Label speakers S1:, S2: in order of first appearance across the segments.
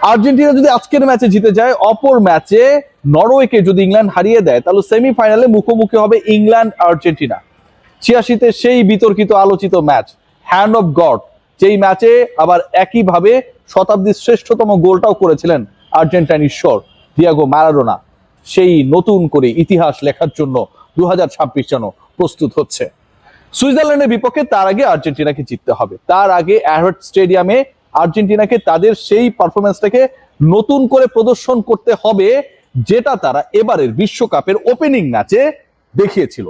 S1: Argentina যদি আজকের ম্যাচে জিতে যায়, অপর ম্যাচে নরওয়েকে যদি ইংল্যান্ড হারিয়ে দেয়, তাহলে সেমিফাইনালে মুখোমুখি হবে ইংল্যান্ড আর্জেন্টিনা। 86-তে সেই বিতর্কিত আলোচিত ম্যাচ হ্যান্ড অফ গড, যেই ম্যাচে আবার একইভাবে শতাব্দীর শ্রেষ্ঠতম গোলটাও করেছিলেন আর্জেন্টাইন ঈশ্বর ডিয়েগো ম্যারাডোনা। সেই নতুন করে ইতিহাস লেখার জন্য 2026 যেন প্রস্তুত হচ্ছে। সুইজারল্যান্ডের বিপক্ষে তার আগে আর্জেন্টিনাকে জিততে হবে। তার আগে অ্যারহাট স্টেডিয়ামে আর্জেন্টিনাকে তাদের সেই পারফরমেন্সটাকে নতুন করে প্রদর্শন করতে হবে, যেটা তারা এবারের বিশ্বকাপের ওপেনিং ম্যাচে দেখিয়েছিল।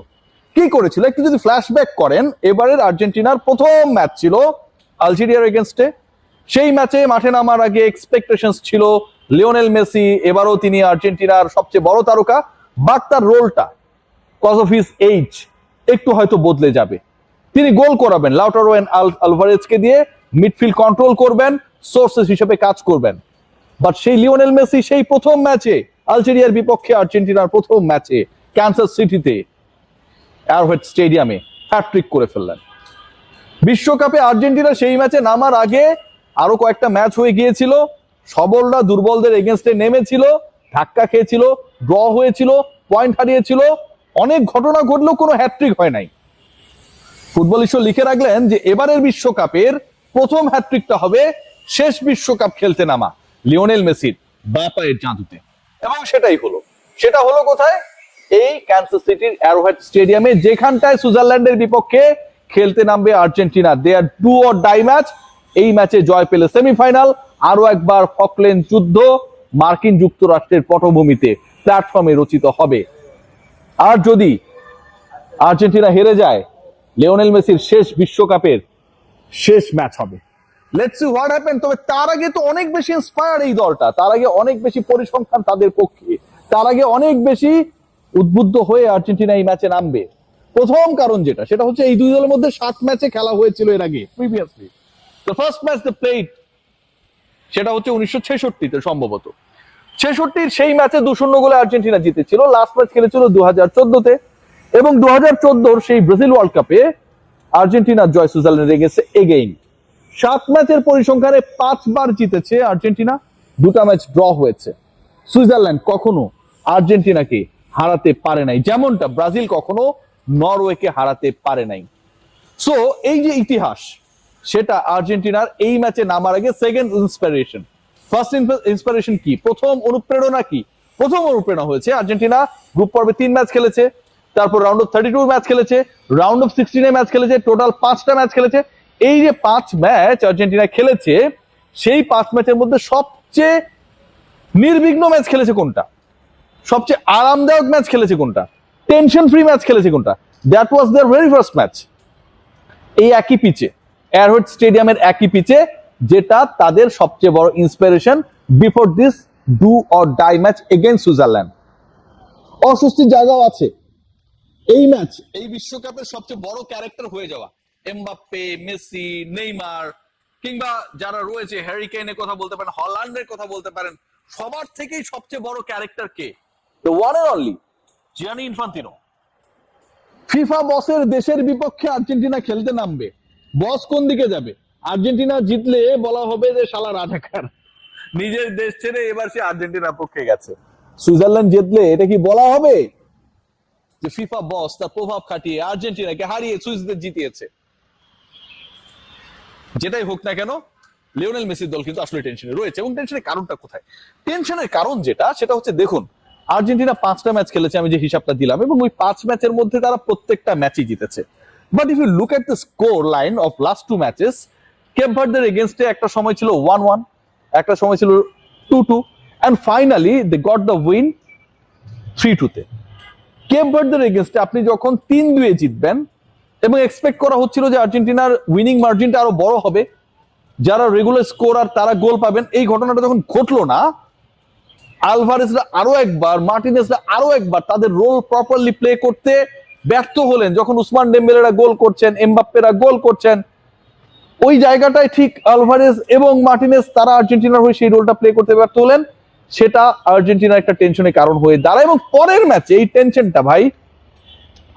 S1: কি করেছিল একটু যদি ফ্ল্যাশব্যাক করেন, এবারের আর্জেন্টিনার প্রথম ম্যাচ ছিল আলজেরিয়ার এগেনস্টে। সেই ম্যাচে মাঠে নামার আগে এক্সপেকটেশনস ছিল লিওনেল মেসি এবারও তিনি আর্জেন্টিনার সবচেয়ে বড় তারকা, বাট তার রোলটা কজ অফ হিজ এইজ একটু হয়তো বদলে যাবে। তিনি গোল করাবেন লাউটারো এন্ড আলভারেজকে দিয়ে, মিডফিল্ড কন্ট্রোল করবেন, সোর্সেস হিসেবে কাজ করবেন। বাট সেই লিওনেল মেসি সেই প্রথম ম্যাচে আলজেরিয়ার বিপক্ষে আর্জেন্টিনার প্রথম ম্যাচে ক্যান্সাস সিটিতে অ্যারোহেড স্টেডিয়ামে হ্যাটট্রিক করে ফেললেন। বিশ্বকাপে আর্জেন্টিনা সেই ম্যাচে নামার আগে আরো কয়েকটা ম্যাচ হয়ে গিয়েছিল, সবলরা দুর্বলদের এগেনস্টে নেমেছিল, ধাক্কা খেয়েছিল, ড্র হয়েছিল, পয়েন্ট হারিয়েছিল, অনেক ঘটনা ঘটলেও কোনো হ্যাটট্রিক হয় নাই। ফুটবল ঈশ্বর লিখে রাখলেন যে এবারের বিশ্বকাপের প্রথম হ্যাটট্রিকটা হবে শেষ বিশ্বকাপ খেলতে নামা লিওনেল মেসির বাঁ পায়ের জাদুতে, এবং সেটাই হলো। সেটা হলো কোথায়? এই ক্যান্সাস সিটির অ্যারোহেড স্টেডিয়ামে, যেখানটায় সুইজারল্যান্ডের বিপক্ষে খেলতে নামবে Argentina. They are do or die match. এই ম্যাচে জয় পেলে সেমিফাইনাল, আরো একবার ফকল্যান্ড যুদ্ধ মার্কিন যুক্তরাষ্ট্রের পটভূমিতে প্ল্যাটফর্মে রচিত হবে। আর যদি আর্জেন্টিনা হেরে যায়, লিওনেল মেসির শেষ বিশ্বকাপের শেষ ম্যাচ হবে। Let's see what happen. তবে তার আগে তো অনেক বেশি ইন্সপায়ার্ড এই দলটা, তার আগে অনেক বেশি পরিসংখ্যান তাদের পক্ষে, তার আগে অনেক বেশি উদ্বুদ্ধ হয়ে আর্জেন্টিনা এই ম্যাচে নামবে। প্রথম কারণ যেটা, সেটা হচ্ছে এই দুই দলের মধ্যে 7 ম্যাচে খেলা হয়েছিল এর আগে previously. The first match they played, সেটা হচ্ছে 1966-তে সম্ভবত। 66-র সেই ম্যাচে 2-0 গোলে আর্জেন্টিনা জিতেছিল। লাস্ট ম্যাচ খেলেছিল 2014-তে, এবং 2014-র সেই ব্রাজিল ওয়ার্ল্ড কাপে আর্জেন্টিনার জয় সুইজারল্যান্ডে গেছে এগেইন। 7 ম্যাচের পরিসংখ্যানে 5 বার জিতেছে আর্জেন্টিনা, 2টা ম্যাচ ড্র হয়েছে। সুইজারল্যান্ড কখনো আর্জেন্টিনাকে হারাতে পারে নাই, যেমনটা ব্রাজিল কখনো নরওয়েকে হারাতে পারে নাই। সো এই যে ইতিহাস, সেটা আর্জেন্টিনার এই ম্যাচে নামার আগে সেকেন্ড ইন্সপিরেশন। ফার্স্ট ইন্সপিরেশন কি? প্রথম অনুপ্রেরণা কি? প্রথম অনুপ্রেরণা হয়েছে আর্জেন্টিনা গ্রুপ পর্বে 3 ম্যাচ খেলেছে, তারপর রাউন্ড অফ 32 ম্যাচ খেলেছে, রাউন্ড অফ 16 ম্যাচ খেলেছে, টোটাল 5টা ম্যাচ খেলেছে। এই যে 5 ম্যাচ আর্জেন্টিনা খেলেছে, সেই 5 ম্যাচের মধ্যে সবচেয়ে নির্বিঘ্ন ম্যাচ খেলেছে কোনটা? সবচেয়ে আরামদায়ক ম্যাচ খেলেছে কোনটা? টেনশন ফ্রি ম্যাচ খেলেছে কোনটা? That was their very first match, এই একই পিচে, অ্যারোহেড স্টেডিয়ামের একই পিচে, যেটা তাদের সবচেয়ে বড় inspiration before this do or die match against Switzerland. অস্বস্তির জায়গাও আছে। এই ম্যাচ এই বিশ্বকাপের সবচেয়ে বড় ক্যারেক্টার হয়ে যাওয়া, এমবাপ্পে, মেসি, নেইমার, কিংবা যারা রয়েছে হ্যারি কেইনের কথা বলতে পারেন, হল্যান্ডের কথা বলতে পারেন, সবার থেকেই সবচেয়ে বড় ক্যারেক্টার কে? The one and only Gianni Infantino. FIFA বসের দেশের বিপক্ষে আর্জেন্টিনা খেলতে নামবে, বস কোন দিকে যাবে? আর্জেন্টিনা জিতলে বলা হবে যে শালা রাজাকার, নিজের দেশ ছেড়ে এবার সে আর্জেন্টিনার পক্ষে গেছে। সুইজারল্যান্ড জিতলে এটা কি বলা হবে যে ফিফা বস তার প্রভাব খাটিয়ে আর্জেন্টিনাকে হারিয়ে সুইসদের জিতিয়েছে? যেটাই হোক না কেন, লিওনেল মেসির দল কিন্তু আসলে টেনশনে রয়েছে। এবং টেনশনের কারণটা কোথায়? টেনশনের কারণ যেটা, সেটা হচ্ছে দেখুন, আর্জেন্টিনা 5টা ম্যাচ খেলেছে, আমি যে হিসাবটা দিলাম, এবং ওই 5 ম্যাচের মধ্যে তারা প্রত্যেকটা ম্যাচই জিতেছে। But if you look at the score line of last 2 matches, Cape ভার্দের এগেইনস্টে একটা সময় ছিল 1-1, একটা সময় ছিল 2-2, and finally they got the win 3-2-তে। কেপ ভার্দের এগেইনস্টে আপনি যখন 3-2-এ জিতবেন, এবং এক্সপেক্ট করা হচ্ছিল যে আর্জেন্টিনার উইনিং মার্জিনটা আরো বড় হবে, যারা রেগুলার স্কোরার তারা গোল পাবেন, এই ঘটনাটা যখন ঘটলো না, আলভারেজরা আরো একবার, মার্টিনেজরা আরো একবার তাদের রোল প্রপারলি প্লে করতে ব্যর্থ হলেন। যখন উসমান ডেম্বেলেরা গোল করছেন, এমবাপ্পেরা গোল করছেন, ওই জায়গাটায় ঠিক আলভারেজ এবং মার্টিনেজ তারা আর্জেন্টিনার হয়ে সেই রোলটা প্লে করতে ব্যর্থ হলেন। সেটা আর্জেন্টিনার একটা টেনশনের কারণ হয়ে দাঁড়ায়। এবং পরের ম্যাচে এই টেনশনটা, ভাই,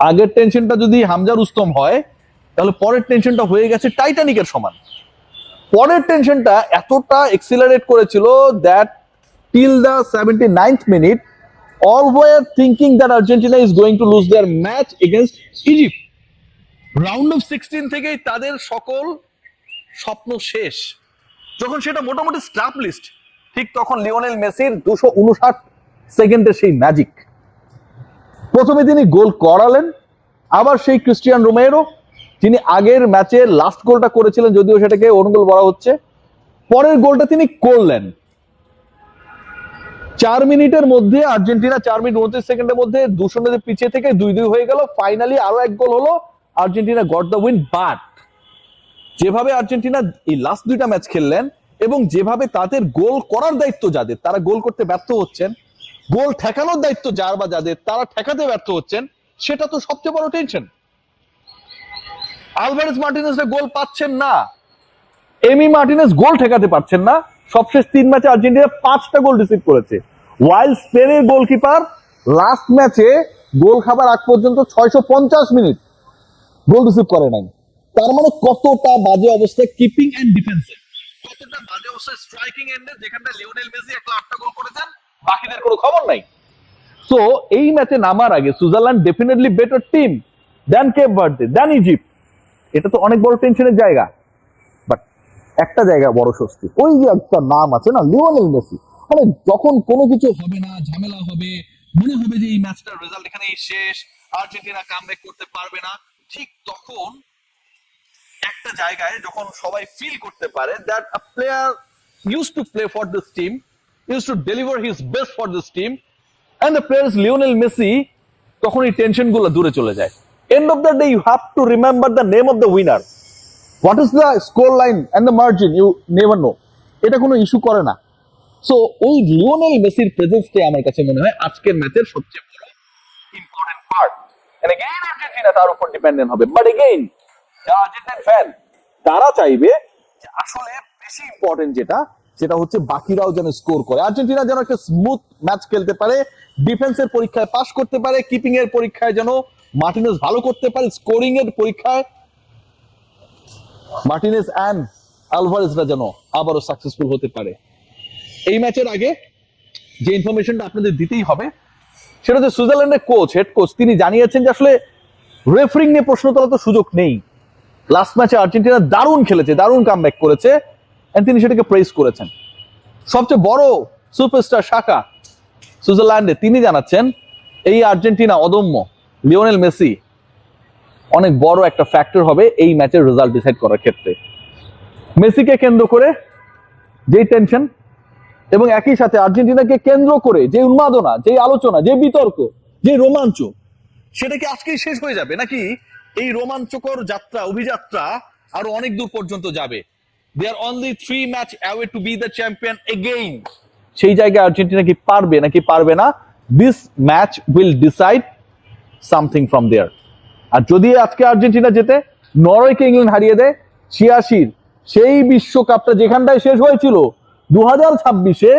S1: আগের টেনশনটা যদি হামজা রুস্তম হয়, তাহলে পরের টেনশনটা হয়ে গেছে টাইটানিকের সমান। পরের টেনশনটা এতটা এক্সিলারেট করেছিল that till the 79th minute all were thinking that Argentina is going to lose their match against Egypt. Round of 16 থেকেই তাদের সকল স্বপ্ন শেষ। যখন সেটা মোটামুটি স্টাফ লিস্ট, ঠিক তখন লিওনেল মেসির 259 সেকেন্ডের সেই ম্যাজিক। প্রথমে তিনি গোল করালেন, আবার সেই ক্রিস্টিয়ান রোমেরো যিনি আগের ম্যাচে লাস্ট গোলটা করেছিলেন, যদিও সেটাকে ওন গোল বলা হচ্ছে, পরের গোলটা তিনি করলেন। 4 মিনিটের মধ্যে আর্জেন্টিনা 4 মিনিট 29 সেকেন্ডের মধ্যে 2-0 পিছিয়ে থেকে 2-2 হয়ে গেল। ফাইনালি আরো এক গোল হলো, Argentina goat the win. But যেভাবে আর্জেন্টিনা এই লাস্ট দুইটা ম্যাচ খেললেন এবং যেভাবে তাদের গোল করার দায়িত্ব যাদের, তারা গোল করতে ব্যর্থ হচ্ছেন, গোল ঠেকানোর দায়িত্ব যার বা যাদের, তারা ঠেকাতে ব্যর্থ হচ্ছেন, সেটা তো সবচেয়ে বড় টেনশন। আলভারেজ মার্টিনেজরা গোল পাচ্ছেন না, এমি মার্টিনেজ গোল ঠেকাতে পারছেন না। সবশেষ 3 ম্যাচে আর্জেন্টিনা 5টা গোল রিসিভ করেছে, ওয়াইল স্পেনের গোলকিপার লাস্ট ম্যাচে গোল খাবার আগ পর্যন্ত 650 মিনিট গোল রিসিভ করে নাই। তার মানে কতটা বাজে অবস্থা কিপিং এন্ড ডিফেন্সে, কতটা বাজে অবস্থা স্ট্রাইকিং এন্ডে, যেখানটা লিওনেল মেসি 8টা গোল করেছেন, বাকিদের কোনো খবর নাই। সো এই ম্যাচে নামার আগে Switzerland definitely better team than Cape Verde, than Egypt. এটা তো অনেক বড় টেনশনের জায়গা। বাট একটা জায়গা বড় স্বস্তি, ওই যে একটা নাম আছে না, লিওনেল মেসি। মানে যখন কোনো কিছু হবে না, ঝামেলা হবে, মনে হবে যে এই ম্যাচটার রেজাল্ট এখানেই শেষ, আর্জেন্টিনা কামব্যাক করতে পারবে না, ঠিক তখন একটা জায়গায় যখন সবাই ফিল করতে পারে that a player used to play for this team, used to deliver his best for this team, and the player is Lionel Messi, তখন এই টেনশন গুলো দূরে চলে যায়। End of the day, you have to remember the name of the winner. What is the score line and the margin? You never know. এটা কোনো issue করে না। সো ওই লিওনেল মেসির প্রেজেন্সটাই আমার কাছে মনে হয় আজকের ম্যাচের সবচেয়ে বড় important part. And again, Argentina তার উপর ডিপেন্ডেন্ট হবে। বাট এগেইন, যারা আর্জেন্টিনান ফ্যান, তারা চাইবে যে আসলে বেশি ইম্পর্টেন্ট যেটা হচ্ছে বাকিরাও যেন স্কোর করে, আর্জেন্টিনা যেন একটা স্মুথ ম্যাচ খেলতে পারে, ডিফেন্সের পরীক্ষায় পাস করতে পারে, কিপিং এর পরীক্ষায় যেন মার্টিনেজ ভালো করতে পারে, স্কোরিং এর পরীক্ষায় মার্টিনেজ এন্ড আলভারেজরা যেন আবারও সাকসেসফুল হতে পারে। এই ম্যাচের আগে যে ইনফরমেশনটা আপনাদের দিতেই হবে সেটা হচ্ছে সুইজারল্যান্ডের কোচ, হেড কোচ, তিনি জানিয়েছেন যে আসলে রেফারিং নিয়ে প্রশ্ন তোলার তো সুযোগ নেই। লাস্ট ম্যাচে আর্জেন্টিনা দারুণ খেলেছে, দারুণ কামব্যাক করেছে, এন্ড তিনি সেটাকে প্রেজ করেছেন। সবচেয়ে বড় সুপারস্টার শাকা সুইজারল্যান্ডে, তিনি জানাচ্ছেন এই আর্জেন্টিনা অদম্য, লিওনেল মেসি অনেক বড় একটা ফ্যাক্টর হবে এই ম্যাচের রেজাল্ট ডিসাইড করার ক্ষেত্রে। মেসিকে কেন্দ্র করে যেই টেনশন এবং একই সাথে আর্জেন্টিনাকে কেন্দ্র করে যে উন্মাদনা, যে আলোচনা, যে বিতর্ক, যে রোমাঞ্চ, সেটা কি আজকেই শেষ হয়ে যাবে, নাকি এই রোমাঞ্চকর যাত্রা, অভিযাত্রা আরো অনেক দূর পর্যন্ত যাবে? They are only 3 match away to be the champion again. সেই জায়গায় আর্জেন্টিনা কি পারবে নাকি পারবে না, this match will decide something from there. আর যদি আজকে আর্জেন্টিনা জেতে, নরওয়েকে ইংল্যান্ড হারিয়ে দেয়, 86 সেই বিশ্বকাপটা যেখানটায় শেষ হয়েছিল 2026-এ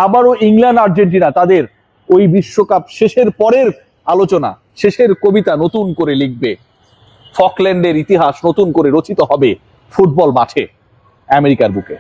S1: আবারও ইংল্যান্ড আর্জেন্টিনা তাদের ওই বিশ্বকাপ শেষের পরের আলোচনা, শেষের কবিতা নতুন করে লিখবে। ফকল্যান্ডের ইতিহাস নতুন করে রচিত হবে ফুটবল মাঠে, আমেরিকার বুকে।